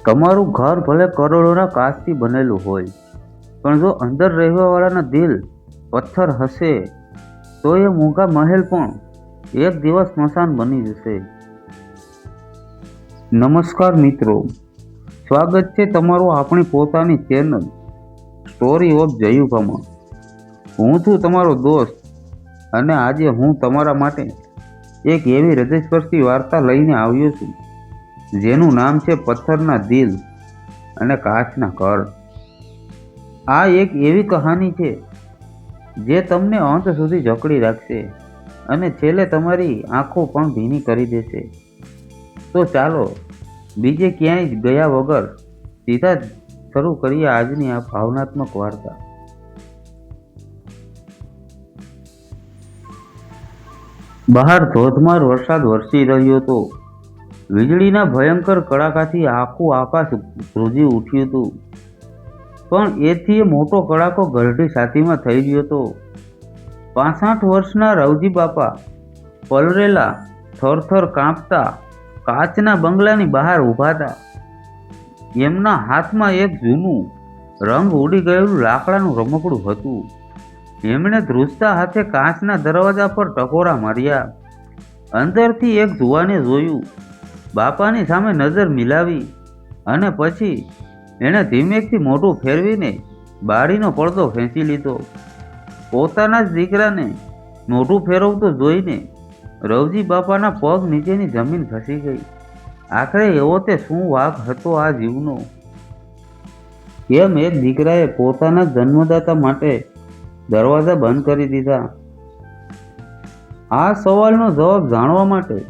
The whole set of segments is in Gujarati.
તમારું ઘર ભલે કરોડોના કાચથી બનેલું હોય, પણ જો અંદર રહેવાવાળાના દિલ પથ્થર હશે, તો એ મોંઘા મહેલ પણ એક દિવસ સ્મશાન બની જશે. નમસ્કાર મિત્રો, સ્વાગત છે તમારું આપણી પોતાની ચેનલ સ્ટોરી ઓફ જયુભામાં. હું છું તમારો દોસ્ત, અને આજે હું તમારા માટે એક એવી હૃદયસ્પર્શી વાર્તા લઈને આવ્યો છું, જેનું નામ છે પથ્થરના દિલ અને કાચના ઘર. આ એક એવી કહાની છે જે તમને અંત સુધી જકડી રાખશે અને છેલ્લે તમારી આંખો પણ ભીની કરી દેશે. તો ચાલો બીજે ક્યાંય ગયા વગર સીધા જ શરૂ કરીએ આજની આ ભાવનાત્મક વાર્તા. બહાર ધોધમાર વરસાદ વરસી રહ્યો હતો. વીજળીના ભયંકર કડાકાથી આખું આકાશ ધ્રુજી ઉઠ્યું હતું. પણ એથી મોટો કડાકો ગરડી છાતીમાં થઈ ગયો હતો. 65 વર્ષના રવજી બાપા પલરેલા, થરથર કાંપતા કાચના બંગલાની બહાર ઊભા હતા. એમના હાથમાં એક જૂનું, રંગ ઉડી ગયેલું લાકડાનું રમકડું હતું. એમણે ધ્રુજતા હાથે કાચના દરવાજા પર ટકોરા માર્યા. અંદરથી એક જુવાને જોયું. બાપાની સામે નજર મિલાવી અને પછી એણે ધીમેકથી મોઢું ફેરવીને બારીનો પડદો ખેંચી લીધો. પોતાના જ દીકરાને મોઢું ફેરવતો જોઈને રવજી બાપાના પગ નીચેની જમીન ખસી ગઈ. આખરે એવો તે શું વાંક હતો આ જીવનો? કેમ એક દીકરાએ પોતાના જન્મદાતા માટે દરવાજા બંધ કરી દીધા? આ સવાલનો જવાબ જાણવા માટે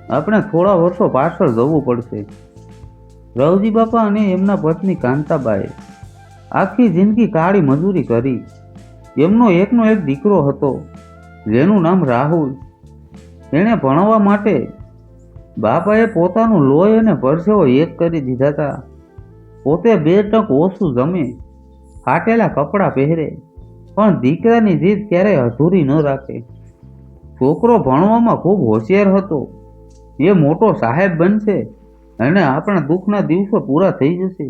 આપણે થોડા વર્ષો પાછળ જવું પડશે. રવજી બાપા અને એમના પત્ની કાંતાબાએ આખી જિંદગી કાળી મજૂરી કરી. એમનો એકનો એક દીકરો હતો, જેનું નામ રાહુલ. એણે ભણવા માટે બાપાએ પોતાનું લોહી અને પરસેવો એક કરી દીધા હતા. પોતે 2 ટંક ઓછું જમે, ફાટેલા કપડાં પહેરે, પણ દીકરાની જીદ ક્યારેય અધૂરી ન રાખે. છોકરો ભણવામાં ખૂબ હોશિયાર હતો. એ મોટો સાહેબ બનશે અને આપણા દુઃખના દિવસો પૂરા થઈ જશે,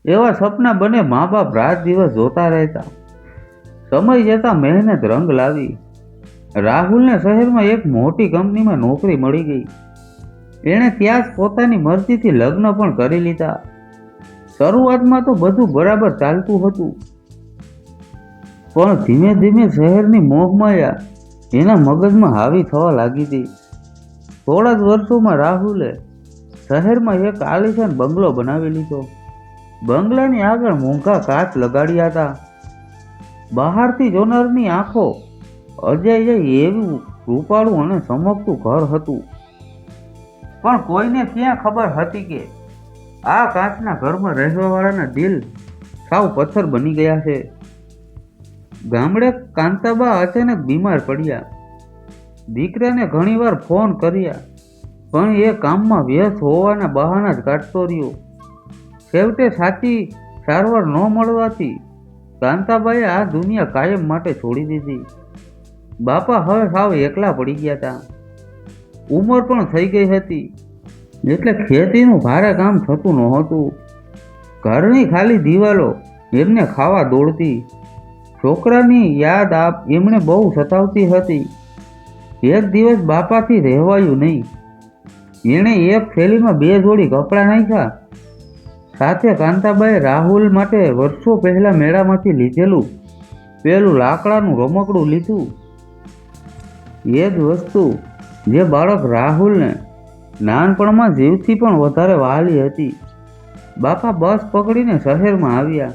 એવા સપના બંને મા બાપ રાત દિવસ જોતા રહેતા. સમય જતાં મહેનત રંગ લાવી. રાહુલને શહેરમાં એક મોટી કંપનીમાં નોકરી મળી ગઈ. એણે ત્યાં જ પોતાની મરજીથી લગ્ન પણ કરી લીધા. શરૂઆતમાં તો બધું બરાબર ચાલતું હતું, પણ ધીમે ધીમે શહેરની મોહમાયા એના મગજમાં હાવી થવા લાગી હતી. થોડા જ વર્ષોમાં રાહુલે શહેરમાં એક આલીશાન બંગલો બનાવી લીધો. બંગલાની આગળ મોંઘા કાચ લગાડ્યા હતા. બહારથી જોનારની આંખો અજાઈ જાય એવું રૂપાળું અને ચમકતું ઘર હતું. પણ કોઈને ક્યાં ખબર હતી કે આ કાચના ઘરમાં રહેવાવાળાના દિલ સાવ પથ્થર બની ગયા છે. ગામડે કાંતાબા અચાનક બીમાર પડ્યા. દીકરાને ઘણીવાર ફોન કર્યા, પણ એ કામમાં વ્યસ્ત હોવાના બહાના જ કાઢતો રહ્યો. છેવટે સાચી સારવાર ન મળવાથી કાંતાબાએ આ દુનિયા કાયમ માટે છોડી દીધી. બાપા હવે સાવ એકલા પડી ગયા હતા. ઉંમર પણ થઈ ગઈ હતી, એટલે ખેતીનું ભારે કામ થતું નહોતું. ઘરની ખાલી દિવાલો એમને ખાવા દોડતી. છોકરાની યાદ એમણે બહુ સતાવતી હતી. એક દિવસ બાપાથી રહેવાયું નહીં. એણે એક થેલીમાં 2 જોડી કપડાં નાખ્યા. સાથે કાંતાબાએ રાહુલ માટે વર્ષો પહેલા મેળામાંથી લીધેલું પેલું લાકડાનું રમકડું લીધું. એ જ વસ્તુ જે બાળક રાહુલને નાનપણમાં જીવથી પણ વધારે વહાલી હતી. બાપા બસ પકડીને શહેરમાં આવ્યા.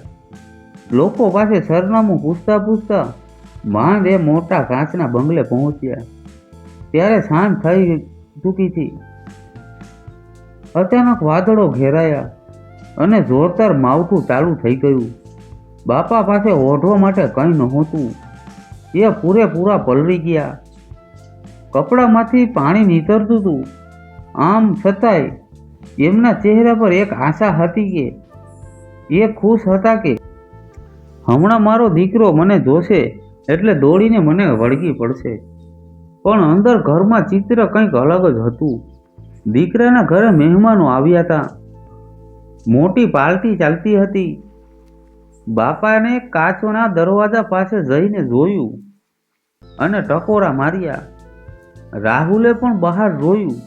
લોકો પાસે સરનામું પૂછતા પૂછતા માંડ એ મોટા કાચના બંગલે પહોંચ્યા. ત્યારે સાંજ થઈ ચૂકી હતી. અચાનક વાદળો ઘેરાયા અને જોરદાર માવઠું ચાલુ થઈ ગયું. બાપા પાસે ઓઢવા માટે કંઈ નહોતું. એ પૂરેપૂરા પલળી ગયા. કપડામાંથી પાણી નીતરતું હતું. આમ છતાંય એમના ચહેરા પર એક આશા હતી કે એ ખુશ હતા કે હમણાં મારો દીકરો મને જોશે એટલે દોડીને મને વળગી પડશે. પણ અંદર ઘરમાં ચિત્ર કંઈક અલગ જ હતું. દીકરાના ઘરે મહેમાનો આવ્યા હતા. મોટી પાલટી ચાલતી હતી. બાપાને કાચના દરવાજા પાસે જઈને જોયું અને ટકોરા માર્યા. રાહુલે પણ બહાર જોયું,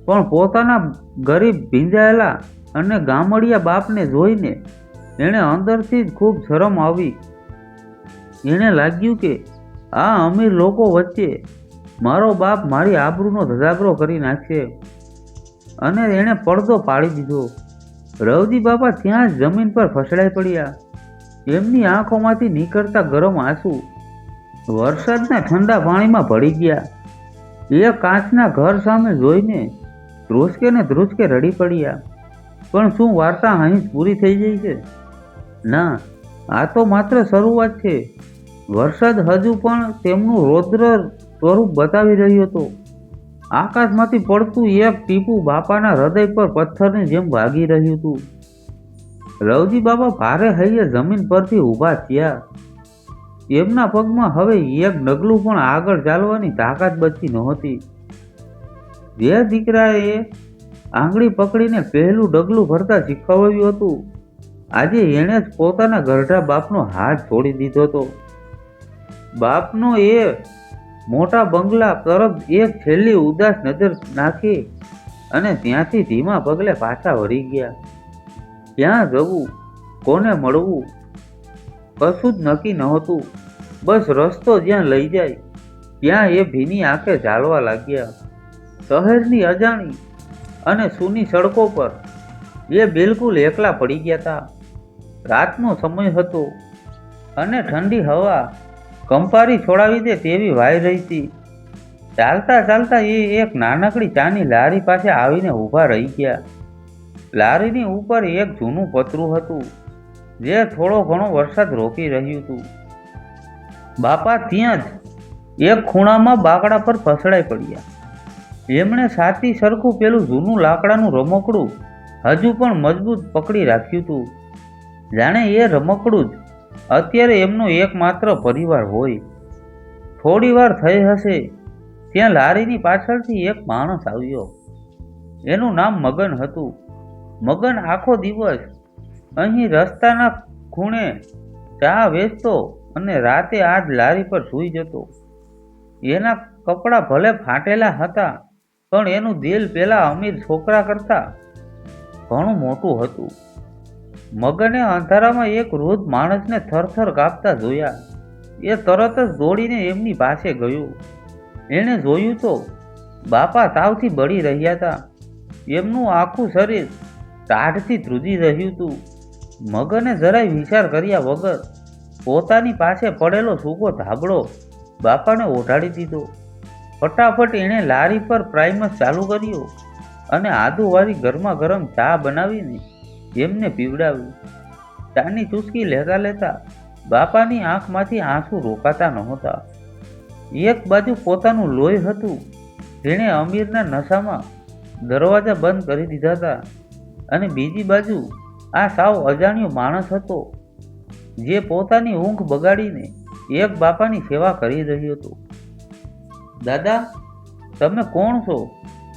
પણ પોતાના ગરીબ ભીંજાયેલા અને ગામડિયા બાપને જોઈને એણે અંદરથી જ ખૂબ શરમ આવી. એણે લાગ્યું કે આ અમીર લોકો વચ્ચે મારો બાપ મારી આબરૂનો ધજાગરો કરી નાખશે, અને એણે પડદો પાડી દીધો. રવજી બાપા ત્યાં જ જમીન પર ફસડાઈ પડ્યા. એમની આંખોમાંથી નીકળતા ગરમ આંસુ વરસાદના ઠંડા પાણીમાં ભળી ગયા. એ કાચના ઘર સામે જોઈને ધ્રુસકે ને ધ્રુસકે રડી પડ્યા. પણ શું વાર્તા અહીં જ પૂરી થઈ જાય છે? ના, આ તો માત્ર શરૂઆત છે. વરસાદ હજુ પણ તેમનું રૌદ્ર સ્વરૂપ બતાવી રહ્યો હતો. આકાશમાંથી પડતું એક ટીપું બાપાના હૃદય પર પથ્થરની જેમ વાગી રહ્યું હતું. રવજી બાબા ભારે હૈયે જમીન પરથી ઊભા થયા. એમના પગમાં હવે એક ડગલું પણ આગળ ચાલવાની તાકાત બચી નહોતી. જે દીકરાએ આંગળી પકડીને પહેલું ડગલું ભરતા શીખવાડ્યું હતું, આજે એણે જ પોતાના ગરઢા બાપનો હાથ છોડી દીધો હતો. બાપનો એ મોટા બંગલા તરફ એક છેલ્લી ઉદાસ નજર નાખી અને ત્યાંથી ધીમા પગલે પાછા વળી ગયા. ક્યાં જવું, કોને મળવું, કશું જ નક્કી નહોતું. બસ રસ્તો જ્યાં લઈ જાય ત્યાં એ ભીની આંખે ચાલવા લાગ્યા. શહેરની અજાણી અને સૂની સડકો પર એ બિલકુલ એકલા પડી ગયા હતા. રાતનો સમય હતો અને ઠંડી હવા કંપારી છોડાવી દે તેવી વાઈ રહી હતી. ચાલતા ચાલતા એ એક નાનકડી ચાની લારી પાસે આવીને ઊભા રહી ગયા. લારીની ઉપર એક જૂનું પતરું હતું જે થોડો ઘણો વરસાદ રોકી રહ્યું હતું. બાપા ત્યાં જ એક ખૂણામાં બાકડા પર ફસડાઈ પડ્યા. એમણે છાતી સરખું પેલું જૂનું લાકડાનું રમકડું હજુ પણ મજબૂત પકડી રાખ્યું હતું, જાણે એ રમકડું જ અત્યારે એમનો એકમાત્ર પરિવાર હોય. થોડી વાર થઈ હશે ત્યાં લારીની પાછળથી એક માણસ આવ્યો. એનું નામ મગન હતું. મગન આખો દિવસ અહીં રસ્તાના ખૂણે ચા વેચતો અને રાતે આ જ લારી પર સૂઈ જતો. એના કપડાં ભલે ફાટેલા હતા, પણ એનું દિલ પેલા અમીર છોકરા કરતાં ઘણું મોટું હતું. મગને અંધારામાં એક વૃદ્ધ માણસને થરથર કાપતા જોયા. એ તરત જ દોડીને એમની પાસે ગયો. એણે જોયું તો બાપા તાવથી બળી રહ્યા હતા. એમનું આખું શરીર ટાઢથી ધ્રુજી રહ્યું હતું. મગને જરાય વિચાર કર્યા વગર પોતાની પાસે પડેલો સૂકો ધાબળો બાપાને ઓઢાડી દીધો. ફટાફટ એણે લારી પર પ્રાઇમસ ચાલુ કર્યો અને આદુવાળી ગરમા ગરમ ચા બનાવીને એમને પીવડાવી. ચાની ચૂસકી લેતા લેતા બાપાની આંખમાંથી આંસુ રોકાતા નહોતા. એક બાજુ પોતાનું લોહી હતું જેણે અમીરના નશામાં દરવાજા બંધ કરી દીધા હતા, અને બીજી બાજુ આ સાવ અજાણ્યો માણસ હતો જે પોતાની ઊંઘ બગાડીને એક બાપાની સેવા કરી રહ્યો હતો. દાદા, તમે કોણ છો?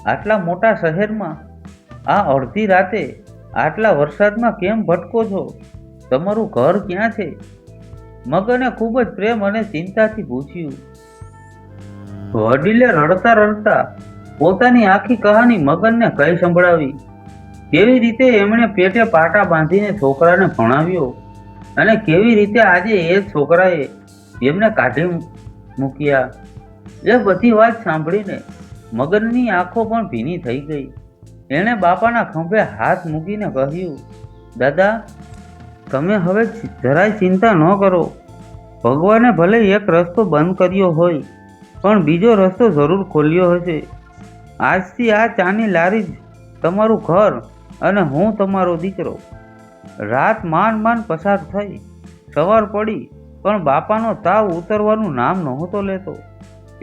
આટલા મોટા શહેરમાં આ અડધી રાતે આટલા વરસાદમાં કેમ ભટકો છો? તમારું ઘર ક્યાં છે? મગને ખૂબ જ પ્રેમ અને ચિંતાથી પૂછ્યું. વડીલે રડતા રડતા પોતાની આખી કહાની મગનને કહી સંભળાવી. કેવી રીતે એમણે પેટે પાટા બાંધીને છોકરાને ભણાવ્યો અને કેવી રીતે આજે એ છોકરાએ એમને કાઢી મૂક્યા. એ બધી વાત સાંભળીને મગનની આંખો પણ ભીની થઈ ગઈ. એણે બાપાના ખંભે હાથ મૂકીને કહ્યું, દાદા, તમે હવે જરાય ચિંતા ન કરો. ભગવાને ભલે એક રસ્તો બંધ કર્યો હોય, પણ બીજો રસ્તો જરૂર ખોલ્યો હશે. આજથી આ ચાની લારી જ તમારું ઘર અને હું તમારો દીકરો. રાત માંડ માંડ પસાર થઈ. સવાર પડી, પણ બાપાનો તાવ ઉતરવાનું નામ નહોતો લેતો.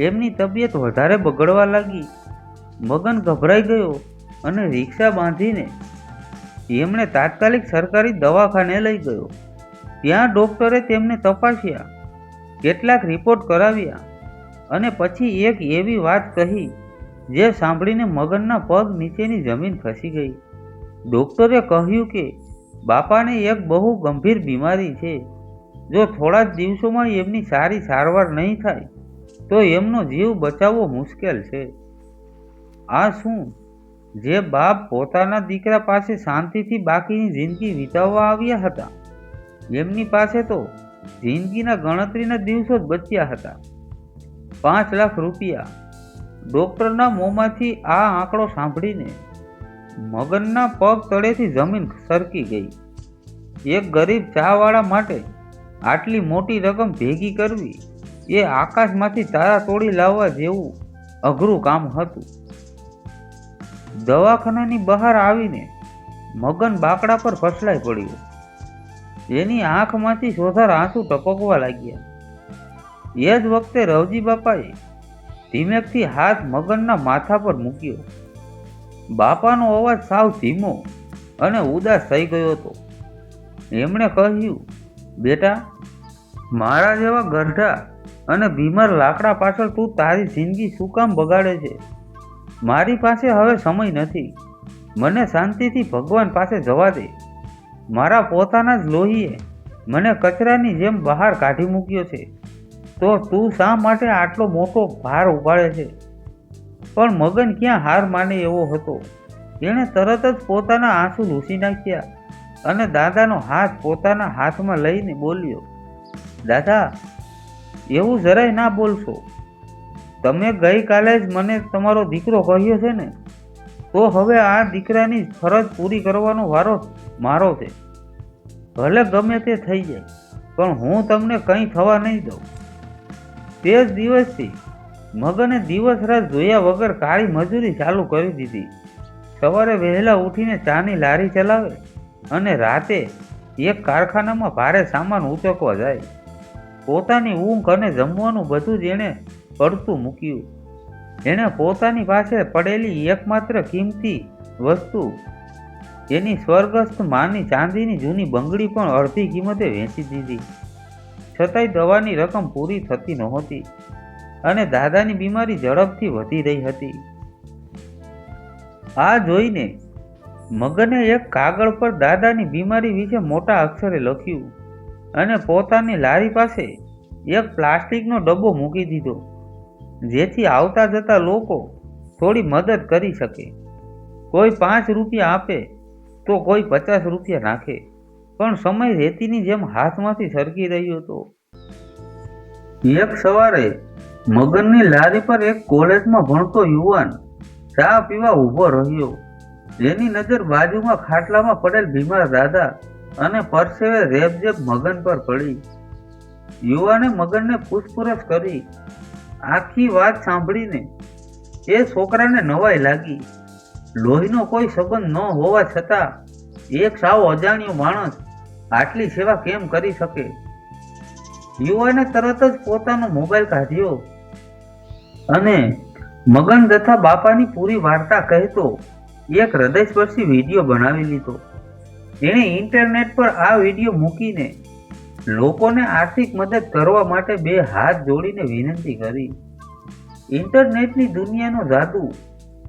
એમની તબિયત વધારે બગડવા લાગી. મગન ગભરાઈ ગયો અને રિક્ષા બાંધીને એમણે તાત્કાલિક સરકારી દવાખાને લઈ ગયો. ત્યાં ડૉક્ટરે તેમને તપાસ્યા, કેટલાક રિપોર્ટ કરાવ્યા અને પછી એક એવી વાત કહી જે સાંભળીને મગનના પગ નીચેની જમીન ખસી ગઈ. ડૉક્ટરે કહ્યું કે બાપાને એક બહુ ગંભીર બીમારી છે. જો થોડા જ દિવસોમાં એમની સારી સારવાર નહીં થાય તો એમનો જીવ બચાવવો મુશ્કેલ છે. આ શું? જે બાપ પોતાના દીકરા પાસે શાંતિથી બાકીની જિંદગી વિતાવવા આવ્યા હતા, એમની પાસે તો જિંદગીના ગણતરીના દિવસો જ બચ્યા હતા. 5 લાખ રૂપિયા! ડૉક્ટરના મોંમાંથી આ આંકડો સાંભળીને મગનના પગ તળેથી જમીન સરકી ગઈ. એક ગરીબ ચાવાળા માટે આટલી મોટી રકમ ભેગી કરવી એ આકાશમાંથી તારા તોડી લાવવા જેવું અઘરું કામ હતું. દવાખાનાની બહાર આવીને મગન બાકડા પર ફસલાઈ પડ્યો. એની આંખમાંથી સોધાર આંસુ ટપકવા લાગ્યા. એ જ વખતે રવજી બાપાએ ધીમેકથી હાથ મગનના માથા પર મૂક્યો. બાપાનો અવાજ સાવ ધીમો અને ઉદાસ થઈ ગયો હતો. એમણે કહ્યું, બેટા, મારા જેવા ગરઢા અને બીમાર લાકડા પાછળ તું તારી જિંદગી શું કામ બગાડે છે? મારી પાસે હવે સમય નથી. મને શાંતિથી ભગવાન પાસે જવા દે. મારા પોતાના જ લોહીએ મને કચરાની જેમ બહાર કાઢી મૂક્યો છે, તો તું શા માટે આટલો મોટો ભાર ઉપાડે છે? પણ મગન ક્યાં હાર માને એવો હતો. એણે તરત જ પોતાના આંસુ લૂછી નાખ્યા અને દાદાનો હાથ પોતાના હાથમાં લઈને બોલ્યો, દાદા, એવું જરાય ના બોલશો. તમે ગઈકાલે જ મને તમારો દીકરો કહ્યો છે ને, તો હવે આ દીકરાની ફરજ પૂરી કરવાનો વારો મારો છે. ભલે ગમે તે થઈ જાય, પણ હું તમને કંઈ થવા નહીં દઉં. તે જ દિવસથી મગને દિવસ રાત જોયા વગર કાળી મજૂરી ચાલુ કરી દીધી. સવારે વહેલા ઉઠીને ચાની લારી ચલાવે અને રાતે એક કારખાનામાં ભારે સામાન ઉચકવા જાય. પોતાની ઊંઘ અને જમવાનું બધું જ એણે પડતું મૂક્યું. એણે પોતાની પાસે પડેલી એકમાત્ર કિંમતી વસ્તુ, એની સ્વર્ગસ્થ માની ચાંદીની જૂની બંગડી પણ અડધી કિંમતે વેચી દીધી. છતાંય દવાની રકમ પૂરી થતી નહોતી અને દાદાની બીમારી ઝડપથી વધી રહી હતી. આ જોઈને મગને એક કાગળ પર દાદાની બીમારી વિશે મોટા અક્ષરે લખ્યું અને પોતાની લારી પાસે એક પ્લાસ્ટિકનો ડબ્બો મૂકી દીધો, જેથી આવતા જતા લોકો થોડી મદદ કરી શકે. કોઈ 5 રૂપિયા આપે તો કોઈ 50 રૂપિયા નાખે, પણ સમય રેતીની જેમ હાથમાંથી સરકી રહ્યો હતો. એક સવારે મગનની લારી પર એક કોલેજમાં ભણતો યુવાન ચા પીવા ઊભો રહ્યો. એની નજર બાજુમાં ખાટલામાં પડેલ બીમાર દાદા અને પરસેવે રેબઝેબ મગન પર પડી. યુવાને મગનને પૂછપરછ કરી. આખી વાત સાંભળીને એ છોકરાને નવાઈ લાગી. લોહીનો કોઈ સંબંધ ન હોવા છતાં એક સાવ અજાણ્યો માણસ આટલી સેવા કેમ કરી શકે? યુવાને તરત જ પોતાનો મોબાઈલ કાઢ્યો અને મગન તથા બાપાની પૂરી વાર્તા કહેતો એક હૃદયસ્પર્શી વિડીયો બનાવી લીધો. એણે ઇન્ટરનેટ પર આ વિડીયો મૂકીને લોકોને આર્થિક મદદ કરવા માટે 2 હાથ જોડીને વિનંતી કરી. ઇન્ટરનેટની દુનિયાનો જાદુ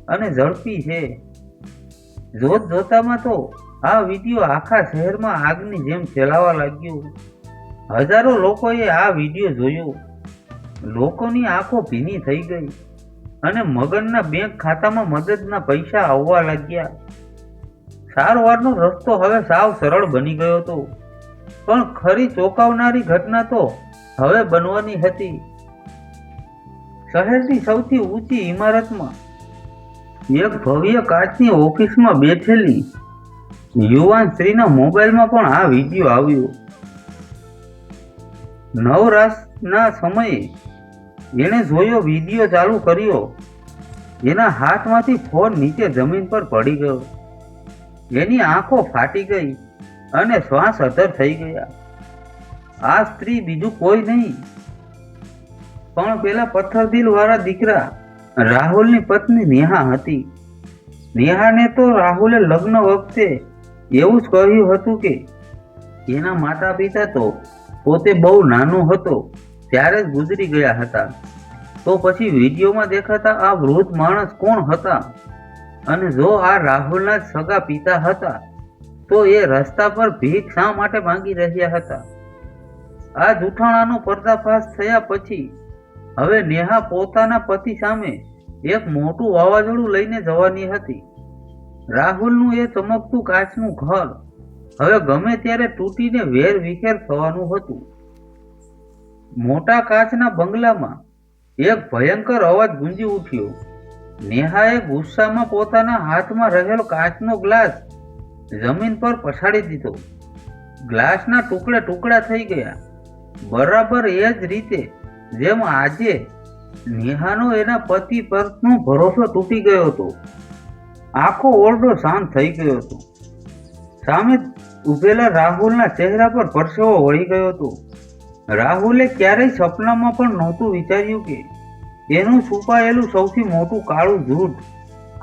અને ઝડપી છે. જોત જોતામાં તો આ વિડીયો આખા શહેરમાં આગની જેમ ફેલાવા લાગ્યો. હજારો લોકોએ આ વિડીયો જોયો. લોકોની આંખો ભીની થઈ ગઈ અને મગનના બેંક ખાતામાં મદદના પૈસા આવવા લાગ્યા. સારવારનો રસ્તો હવે સાવ સરળ બની ગયો હતો, પણ ખરી ચોંકાવનારી ઘટના તો હવે બનવાની હતી. શહેરની સૌથી ઊંચી ઇમારતમાં એક ભવ્ય કાચની ઓફિસમાં બેઠેલી યુવાન સ્ત્રીના મોબાઈલમાં પણ આ વિડીયો આવ્યો. નવરાશના સમયે એણે જોયો, વિડીયો ચાલુ કર્યો. એના હાથમાંથી ફોન નીચે જમીન પર પડી ગયો. એની આંખો ફાટી ગઈ અને શ્વાસ અધર થઈ ગયા. આ સ્ત્રી બીજું કોઈ નહીં પણ પેલા પથ્થરદિલ વાળા દીકરા રાહુલની પત્ની નેહા હતી. નેહાને તો રાહુલે લગ્ન વખતે એવું જ કહ્યું હતું કે એના માતા પિતા તો પોતે બહુ નાનો હતો ત્યારે જ ગુજરી ગયા હતા. તો પછી વિડીયોમાં દેખાતા આ વૃદ્ધ માણસ કોણ હતા? અને જો આ રાહુલના જ સગા પિતા હતા તો એ રસ્તા પર ભીખ શા માટે માંગી રહ્યા હતા? આ જૂઠાણાનો પર્દાફાશ થયા પછી હવે નેહા પોતાના પતિ સામે એક મોટું વાવાઝોડું લઈને જવાની હતી. રાહુલનું એ ચમકતું કાચનું ઘર હવે ગમે ત્યારે તૂટીને વેર વિખેર થવાનું હતું. મોટા કાચના બંગલામાં એક ભયંકર અવાજ ગુંજી ઉઠ્યો. નેહાએ ગુસ્સામાં પોતાના હાથમાં રહેલો કાચનો ગ્લાસ જમીન પર પછાડી દીધો. ગ્લાસના ટુકડે ટુકડા થઈ ગયા, બરાબર એ જ રીતે જેમ આજે નેહાનો એના પતિ પરનો ભરોસો તૂટી ગયો હતો. આખો ઓરડો શાંત થઈ ગયો હતો. સામે ઉભેલા રાહુલના ચહેરા પર પરસેવો વળી ગયો હતો. રાહુલે ક્યારેય સપનામાં પણ નહોતું વિચાર્યું કે એનું છુપાયેલું સૌથી મોટું કાળું જૂઠ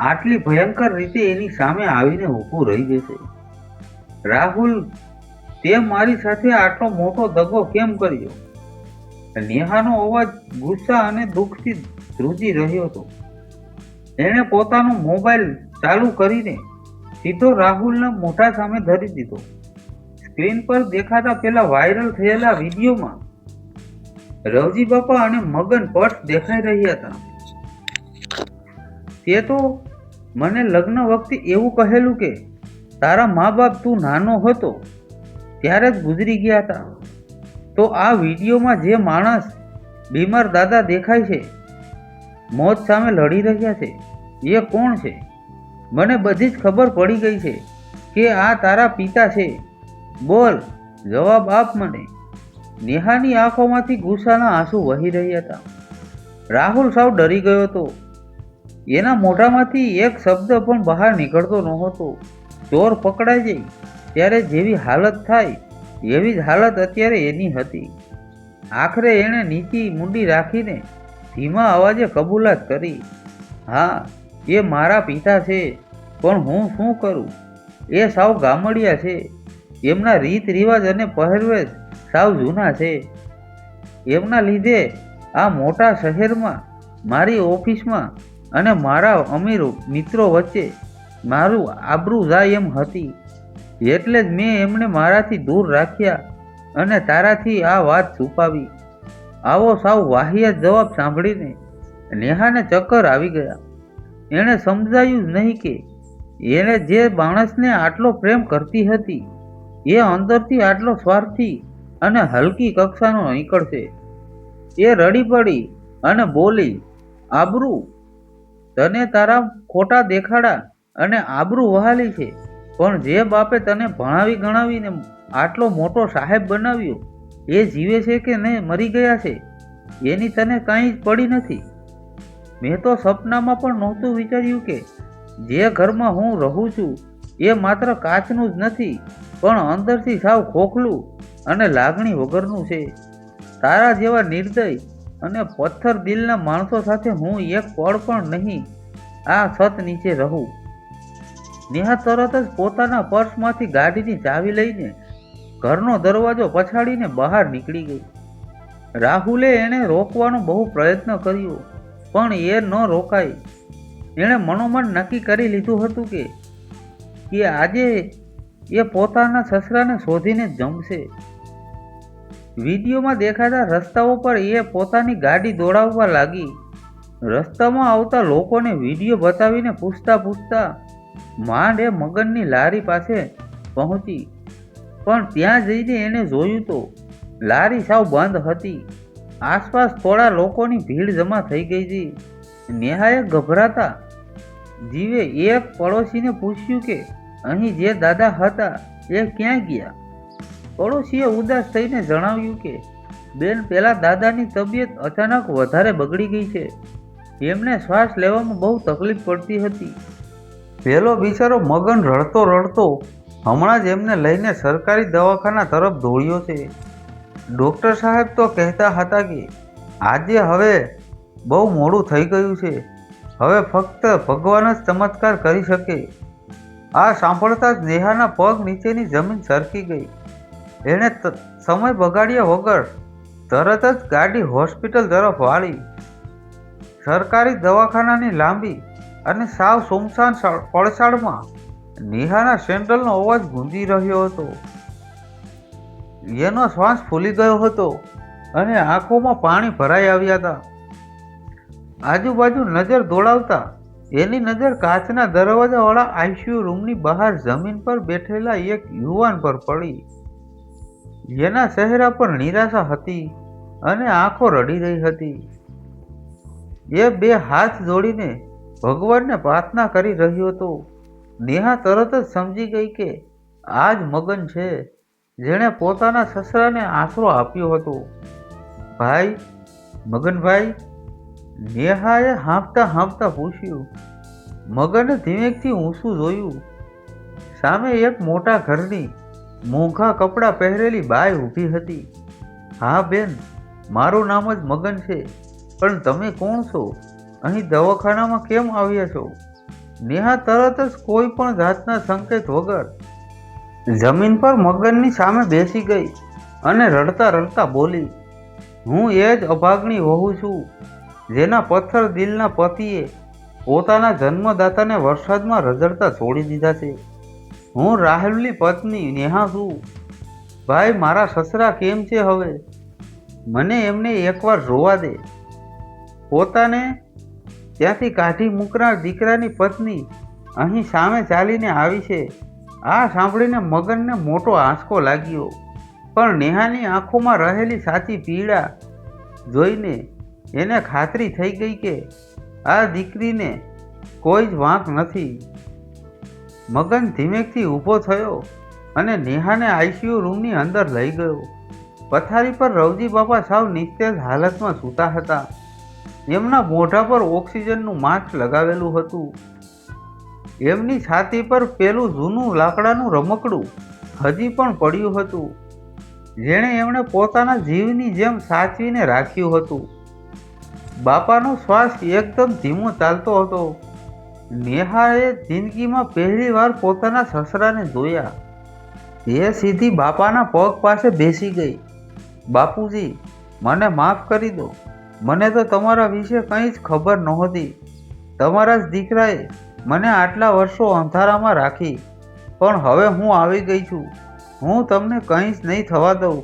આટલી ભયંકર રીતે એની સામે આવીને ઊભું રહી જશે. રાહુલ, તે મારી સાથે આટલો મોટો દગો કેમ કર્યો? નેહાનો અવાજ ગુસ્સા અને દુઃખથી ધ્રુજી રહ્યો હતો. એણે પોતાનો મોબાઈલ ચાલુ કરીને સીધો રાહુલના મોઢા સામે ધરી દીધો. સ્ક્રીન પર દેખાતા પેલા વાયરલ થયેલા વિડીયોમાં રવજી બાપા અને મગન પર્સ દેખાઈ રહ્યા હતા. તે તો મને લગ્ન વખતે એવું કહેલું કે તારા મા બાપ તું નાનો હતો ત્યારે જ ગુજરી ગયા હતા. તો આ વિડીયોમાં જે માણસ બીમાર દાદા દેખાય છે, મોત સામે લડી રહ્યા છે, એ કોણ છે? મને બધી જ ખબર પડી ગઈ છે કે આ તારા પિતા છે. બોલ, જવાબ આપ મને. નેહાની આંખોમાંથી ગુસ્સાના આંસુ વહી રહ્યા હતા. રાહુલ સાવ ડરી ગયો હતો. એના મોઢામાંથી એક શબ્દ પણ બહાર નીકળતો નહોતો. ચોર પકડાઈ જાય ત્યારે જેવી હાલત થાય એવી જ હાલત અત્યારે એની હતી. આખરે એણે નીચી મુંડી રાખીને ધીમા અવાજે કબૂલાત કરી, હા, એ મારા પિતા છે, પણ હું શું કરું? એ સાવ ગામડિયા છે. એમના રીત રિવાજ અને પહેરવેશ સાવ જૂના છે. એમના લીધે આ મોટા શહેરમાં મારી ઓફિસમાં અને મારા અમીર મિત્રો વચ્ચે મારું આબરૂ જાય એમ હતી. એટલે જ મેં એમને મારાથી દૂર રાખ્યા અને તારાથી આ વાત છુપાવી. આવો સાવ વાહિયાત જવાબ સાંભળીને નેહાને ચક્કર આવી ગયા. એણે સમજાયું જ નહીં કે એણે જે માણસને આટલો પ્રેમ કરતી હતી એ અંદરથી આટલો સ્વાર્થી અને હલકી કક્ષાનો નીકળશે. એ રડી પડી અને બોલી, આબરૂ? તને તારા ખોટા દેખાડા અને આબરૂ વહાલી છે, પણ જે બાપે તને ભણાવી ગણાવીને આટલો મોટો સાહેબ બનાવ્યો એ જીવે છે કે નહીં મરી ગયા છે એની તને કાંઈ જ પડી નથી. મેં તો સપનામાં પણ નહોતું વિચાર્યું કે જે ઘરમાં હું રહું છું એ માત્ર કાચનું જ નથી, પણ અંદરથી સાવ ખોખલું અને લાગણી વગરનું છે. તારા જેવા નિર્દય અને પથ્થર દિલના માણસો સાથે હું એક પળ પણ નહીં આ છત નીચે રહું. નેહા તરત જ પોતાના પર્સમાંથી ગાડીની ચાવી લઈને ઘરનો દરવાજો પછાડીને બહાર નીકળી ગઈ. રાહુલે એણે રોકવાનો બહુ પ્રયત્ન કર્યો, પણ એ ન રોકાઈ. એણે મનોમન નક્કી કરી લીધું હતું કે આજે એ પોતાના સસરાને શોધીને જમશે. વિડીયોમાં દેખાતા રસ્તાઓ પર એ પોતાની ગાડી દોડાવવા લાગી. રસ્તામાં આવતા લોકોને વિડીયો બતાવીને પૂછતા માંડ એ મગનની લારી પાસે પહોંચી. પણ ત્યાં જઈને એણે જોયું તો લારી સાવ બંધ હતી. આસપાસ થોડા લોકોની ભીડ જમા થઈ ગઈ હતી. નેહાએ ગભરાતા જીવે એક પડોશીને પૂછ્યું કે અહીં જે દાદા હતા એ ક્યાં ગયા? પડોશીએ ઉદાસ થઈને જણાવ્યું કે બેન, પેલા દાદાની તબિયત અચાનક વધારે બગડી ગઈ છે. એમને શ્વાસ લેવામાં બહુ તકલીફ પડતી હતી. પેલો બિચારો મગન રડતો રડતો હમણાં જ એમને લઈને સરકારી દવાખાના તરફ દોડ્યો છે. ડૉક્ટર સાહેબ તો કહેતા હતા કે આજે હવે બહુ મોડું થઈ ગયું છે, હવે ફક્ત ભગવાન જ ચમત્કાર કરી શકે. આ સાંભળતા જ નેહાના પગ નીચેની જમીન સરકી ગઈ. એણે સમય બગાડ્યા વગર તરત જ ગાડી હોસ્પિટલ તરફ વાળી. સરકારી દવાખાનાની લાંબી અને સાવ સુમસાન પડસાળમાં નેહાના સેન્ડલનો અવાજ ગુંજી રહ્યો હતો. એનો શ્વાસ ફૂલી ગયો હતો અને આંખોમાં પાણી ભરાઈ આવ્યા હતા. આજુબાજુ નજર દોડાવતા એની નજર કાચના દરવાજાવાળા આઈસીયુ રૂમની બહાર જમીન પર બેઠેલા એક યુવાન પર પડી. એના ચહેરા પર નિરાશા હતી અને આંખો રડી રહી હતી. એ બે હાથ જોડીને ભગવાનને પ્રાર્થના કરી રહ્યો હતો. નેહા તરત જ સમજી ગઈ કે આ જ મગન છે જેણે પોતાના સસરાને આશરો આપ્યો હતો. ભાઈ, મગનભાઈ, નેહાએ હાંફતા હાંફતા પૂછ્યું. મગને ધીમેકથી ઊંચું જોયું. સામે એક મોટા ઘરની મોંઘા કપડાં પહેરેલી બાઈ ઊભી હતી. હા બેન, મારું નામ જ મગન છે, પણ તમે કોણ છો? અહીં દવાખાનામાં કેમ આવ્યા છો? નેહા તરત જ કોઈ પણ જાતના સંકેત વગર જમીન પર મગનની સામે બેસી ગઈ અને રડતા રડતા બોલી, હું એ જ અભાગણી વહુ છું જેના પથ્થર દિલના પતિએ પોતાના જન્મદાતાને વરસાદમાં રઝળતા છોડી દીધા છે. હું રાહુલની પત્ની નેહા છું. ભાઈ, મારા સસરા કેમ છે હવે? મને એમને એકવાર જોવા દે. પોતાને ત્યાંથી કાઢી મૂકનાર દીકરાની પત્ની અહીં સામે ચાલીને આવી છે. આ સાંભળીને મગનને મોટો આંચકો લાગ્યો, પણ નેહાની આંખોમાં રહેલી સાચી પીડા જોઈને એને ખાતરી થઈ ગઈ કે આ દીકરીને કોઈ જ વાંક નથી. મગન ધીમેકથી ઊભો થયો અને નેહાને આઈસીયુ રૂમની અંદર લઈ ગયો. પથારી પર રવજી બાપા સાવ નિસ્તેજ હાલતમાં સૂતા હતા. એમના મોઢા પર ઓક્સિજનનું માસ્ક લગાવેલું હતું. એમની છાતી પર પેલું જૂનું લાકડાનું રમકડું હજી પણ પડ્યું હતું, જેણે એમણે પોતાના જીવની જેમ સાચવીને રાખ્યું હતું. બાપાનો શ્વાસ એકદમ ધીમો ચાલતો હતો. નેહાએ જિંદગીમાં પહેલીવાર પોતાના સસરાને જોયા. એ સીધી બાપાના પગ પાસે બેસી ગઈ. બાપુજી, મને માફ કરી દો. મને તો તમારા વિશે કંઈ જ ખબર નહોતી. તમારા જ દીકરાએ મને આટલા વર્ષો અંધારામાં રાખી, પણ હવે હું આવી ગઈ છું. હું તમને કંઈ જ નહીં થવા દઉં.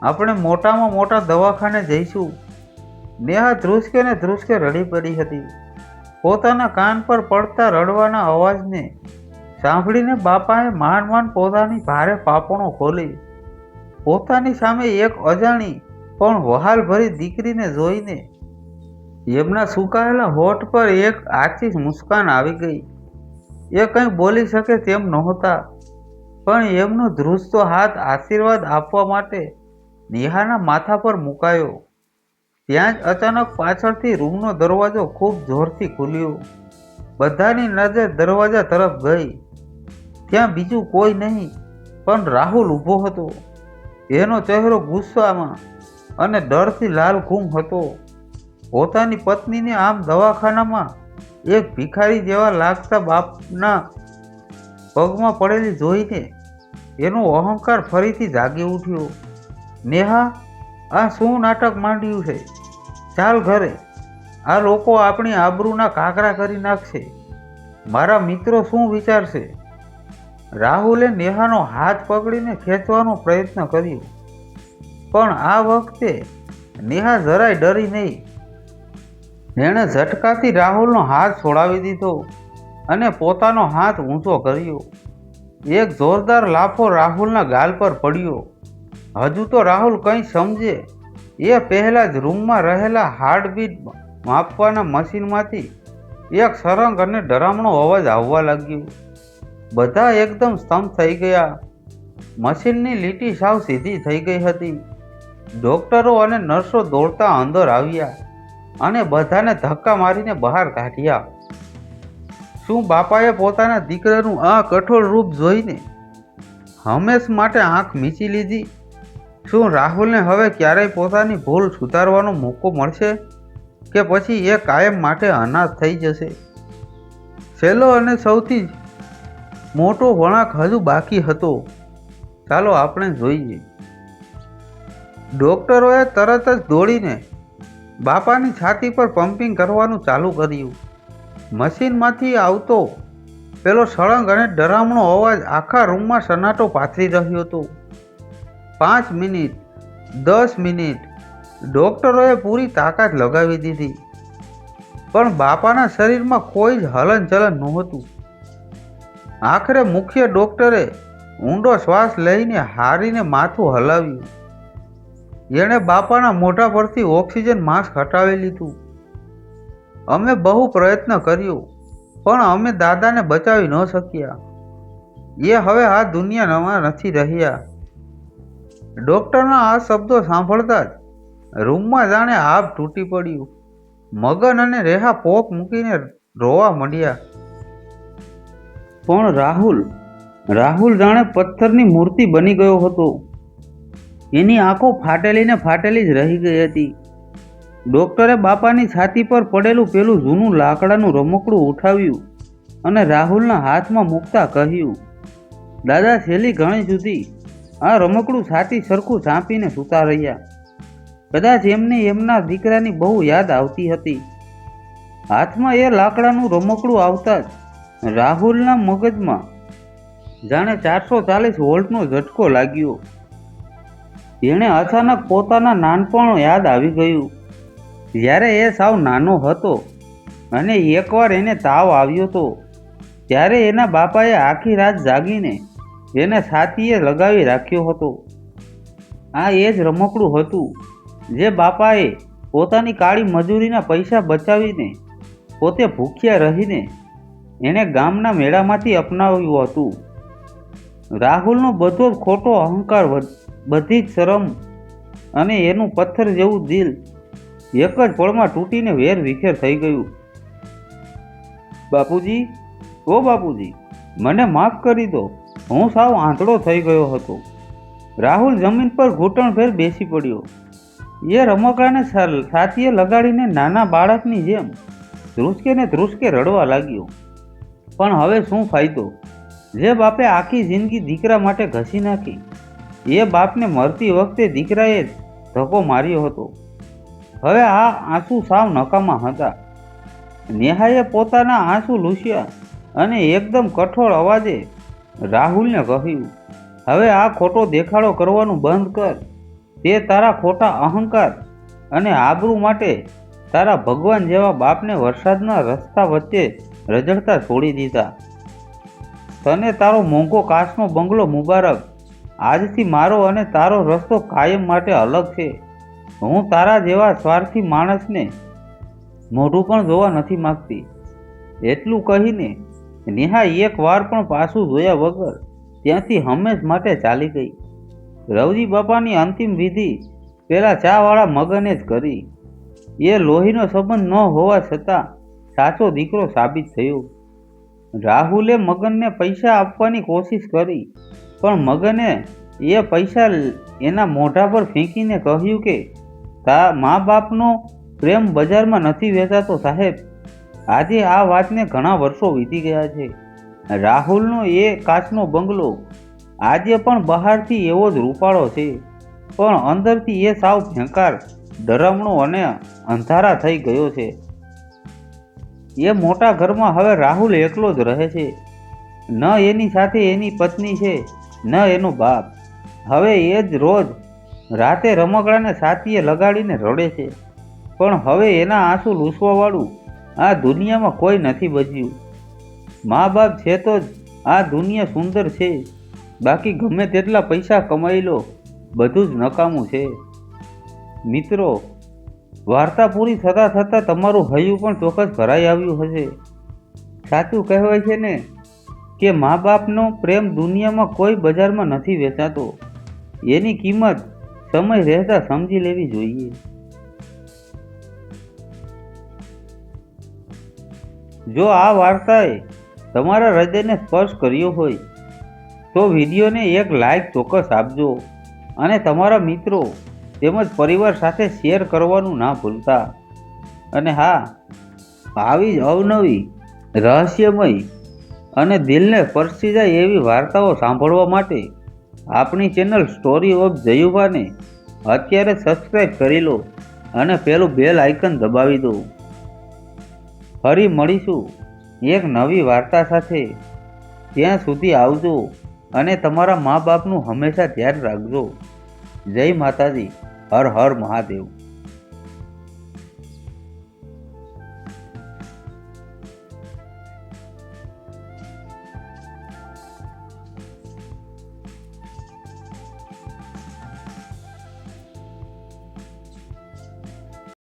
આપણે મોટામાં મોટા દવાખાને જઈશું. નેહા ધ્રુસકે ને ધ્રુસકે રડી પડી હતી. પોતાના કાન પર પડતા રડવાના અવાજને સાંભળીને બાપાએ માંડ માંડ પોતાની ભારે પાપણો ખોલી. પોતાની સામે એક અજાણી પણ વહાલભરી દીકરીને જોઈને એમના સુકાયેલા હોઠ પર એક આછી મુસ્કાન આવી ગઈ. એ કંઈ બોલી શકે તેમ નહોતા, પણ એમનો ધ્રુજતો હાથ આશીર્વાદ આપવા માટે નેહાના માથા પર મુકાયો. ત્યાં જ અચાનક પાછળથી રૂમનો દરવાજો ખૂબ જોરથી ખુલ્યો. બધાની નજર દરવાજા તરફ ગઈ. ત્યાં બીજું કોઈ નહીં પણ રાહુલ ઊભો હતો. એનો ચહેરો ગુસ્સામાં અને ડરથી લાલઘૂમ હતો. પોતાની પત્નીને આમ દવાખાનામાં એક ભિખારી જેવા લાગતા બાપના પગમાં પડેલી જોઈને એનો અહંકાર ફરીથી જાગી ઉઠ્યો. નેહા, આ શું નાટક માંડ્યું છે? ચાલ ઘરે. આ લોકો આપણી આબરૂના કાકરા કરી નાખશે. મારા મિત્રો શું વિચારશે? રાહુલે નેહાનો હાથ પકડીને ખેંચવાનો પ્રયત્ન કર્યો, પણ આ વખતે નેહા જરાય ડરી નહીં. એણે ઝટકાથી રાહુલનો હાથ છોડાવી દીધો અને પોતાનો હાથ ઊંચો કર્યો. એક જોરદાર લાફો રાહુલના ગાલ પર પડ્યો. હજુ તો રાહુલ કંઈ સમજે એ પહેલાં જ રૂમમાં રહેલા હાર્ટબીટ માપવાના મશીનમાંથી એક સરંગ અને ડરામણો અવાજ આવવા લાગ્યો. બધા એકદમ સ્તંભ થઈ ગયા. મશીનની લીટી સાવ સીધી થઈ ગઈ હતી. ડોક્ટરો અને નર્સો દોડતા અંદર આવ્યા અને બધાને ધક્કા મારીને બહાર કાઢ્યા. શું બાપાએ પોતાના દીકરાનું આ કઠોર રૂપ જોઈને હંમેશ માટે આંખ મીચી લીધી? શું રાહુલને હવે ક્યારેય પોતાની ભૂલ સુધારવાનો મોકો મળશે કે પછી એ કાયમ માટે અનાથ થઈ જશે? છેલ્લો અને સૌથી મોટો વળાંક હજુ બાકી હતો. ચાલો આપણે જોઈએ. ડોક્ટરોએ તરત જ દોડીને બાપાની છાતી પર પમ્પિંગ કરવાનું ચાલુ કર્યું. મશીનમાંથી આવતો પેલો સળંગ અને ડરામણો અવાજ આખા રૂમમાં સન્નાટો પાથરી રહ્યો હતો. 5 મિનિટ, 10 મિનિટ, ડોક્ટરોએ પૂરી તાકાત લગાવી દીધી, પણ બાપાના શરીરમાં કોઈ જ હલનચલન નહોતું. આખરે મુખ્ય ડોક્ટરે ઊંડો શ્વાસ લઈને હારીને માથું હલાવ્યું. એણે બાપાના મોઢા પરથી ઓક્સિજન માસ્ક હટાવી લીધું. અમે બહુ પ્રયત્ન કર્યો, પણ અમે દાદાને બચાવી ન શક્યા. એ હવે આ દુનિયામાં નથી રહ્યા. ડોક્ટરના આ શબ્દો સાંભળતા જ રૂમમાં જાણે આભ તૂટી પડ્યું. મગન અને રેહા પોક મૂકીને રોવા માંડ્યા. પણ રાહુલ જાણે પથ્થરની મૂર્તિ બની ગયો હતો. એની આંખો ફાટેલી ને ફાટેલી જ રહી ગઈ હતી. ડોક્ટરે બાપાની છાતી પર પડેલું પેલું જૂનું લાકડાનું રમકડું ઉઠાવ્યું અને રાહુલના હાથમાં મૂકતા કહ્યું, દાદા છેલ્લી ઘણી સુધી આ રમકડું છાતી સરખું ચાંપીને સૂતા રહ્યા. કદાચ એમને એમના દીકરાની બહુ યાદ આવતી હતી. હાથમાં એ લાકડાનું રમકડું આવતા જ રાહુલના મગજમાં જાણે 440 વોલ્ટનો ઝટકો લાગ્યો. એણે અચાનક પોતાના નાનપણ યાદ આવી ગયું, જ્યારે એ સાવ નાનો હતો અને એકવાર એને તાવ આવ્યો હતો, ત્યારે એના બાપાએ આખી રાત જાગીને એને છાતીએ લગાવી રાખ્યો હતો. આ એ જ રમકડું હતું જે બાપાએ પોતાની કાળી મજૂરીના પૈસા બચાવીને પોતે ભૂખ્યા રહીને એણે ગામના મેળામાંથી અપનાવ્યું હતું. રાહુલનો બધો જ ખોટો અહંકાર, બધી જ શરમ અને એનું પથ્થર જેવું દિલ એક જ પળમાં તૂટીને વેર વિખેર થઈ ગયું. બાપુજી, ઓ બાપુજી, મને માફ કરી દો, હું સાવ આંધળો થઈ ગયો હતો. રાહુલ જમીન પર ઘૂંટણભેર બેસી પડ્યો. એ રમકડાને છાતીએ લગાડીને નાના બાળકની જેમ ધ્રુસકે ને ધ્રુસકે રડવા લાગ્યો. પણ હવે શું ફાયદો? જે બાપે આખી જિંદગી દીકરા માટે ઘસી નાખી, એ બાપને મરતી વખતે દીકરાએ જ ધક્કો માર્યો હતો. હવે આ આંસુ સાવ નકામા હતા. નેહાએ પોતાના આંસુ લૂછ્યા અને એકદમ કઠોળ અવાજે રાહુલને કહ્યું, હવે આ ખોટો દેખાડો કરવાનું બંધ કર. તે તારા ખોટા અહંકાર અને આબરૂ માટે તારા ભગવાન જેવા બાપને વરસાદના રસ્તા વચ્ચે રઝળતા છોડી દીધા. તને તારો મોંઘો કાચનો બંગલો મુબારક. આજથી મારો અને તારો રસ્તો કાયમ માટે અલગ છે. હું તારા જેવા સ્વાર્થી માણસને મોઢું પણ જોવા નથી માગતી. એટલું કહીને નેહા એક વાર પણ પાછું જોયા વગર ત્યાંથી હંમેશ માટે ચાલી ગઈ. રવજી બાપાની અંતિમ વિધિ પેલા ચાવાળા મગને જ કરી. એ લોહીનો સંબંધ ન હોવા છતાં સાચો દીકરો સાબિત થયો. રાહુલે મગનને પૈસા આપવાની કોશિશ કરી, પણ મગને એ પૈસા એના મોઢા પર ફેંકીને કહ્યું કે મા બાપનો પ્રેમ બજારમાં નથી વેચાતો સાહેબ. આજે આ વાતને ઘણા વર્ષો વીતી ગયા છે. રાહુલનો એ કાચનો બંગલો આજે પણ બહારથી એવો જ રૂપાળો છે, પણ અંદરથી એ સાવ ભયંકર, ડરામણો અને અંધારા થઈ ગયો છે. એ મોટા ઘરમાં હવે રાહુલ એકલો જ રહે છે. ન એની સાથે એની પત્ની છે, ન એનો બાપ. હવે એ જ રોજ રાતે રમકડાને છાતીએ લગાડીને રડે છે, પણ હવે એના આંસુ લૂછવાવાળું આ દુનિયામાં કોઈ નથી બચ્યું. મા બાપ છે તો જ આ દુનિયા સુંદર છે, બાકી ગમે તેટલા પૈસા કમાઈ લો, બધું જ નકામું છે. મિત્રો, વાર્તા પૂરી થતાં થતાં તમારું હૈયું પણ ચોક્કસ ભરાઈ આવ્યું હશે. સાચું કહેવાય છે ને કે મા બાપનો પ્રેમ દુનિયામાં કોઈ બજારમાં નથી વેચાતો. એની કિંમત સમય રહેતા સમજી લેવી જોઈએ. જો આ વાર્તાએ તમારા હૃદયને સ્પર્શ કર્યો હોય તો વિડીયોને એક લાઈક ચોક્કસ આપજો અને તમારા મિત્રો તેમજ પરિવાર સાથે શેર કરવાનું ના ભૂલતા. અને હા, આવી જ અવનવી, રહસ્યમય અને દિલને સ્પર્શી જાય એવી વાર્તાઓ સાંભળવા માટે આપણી ચેનલ સ્ટોરી ઓફ જયુભાને અત્યારે સબસ્ક્રાઈબ કરી લો અને પેલું બેલ આઇકન દબાવી દો. ફરી મળીશું એક નવી વાર્તા સાથે. ત્યાં સુધી આવજો અને તમારા મા બાપનું હંમેશા ધ્યાન રાખજો. જય માતાજી. હર હર મહાદેવ.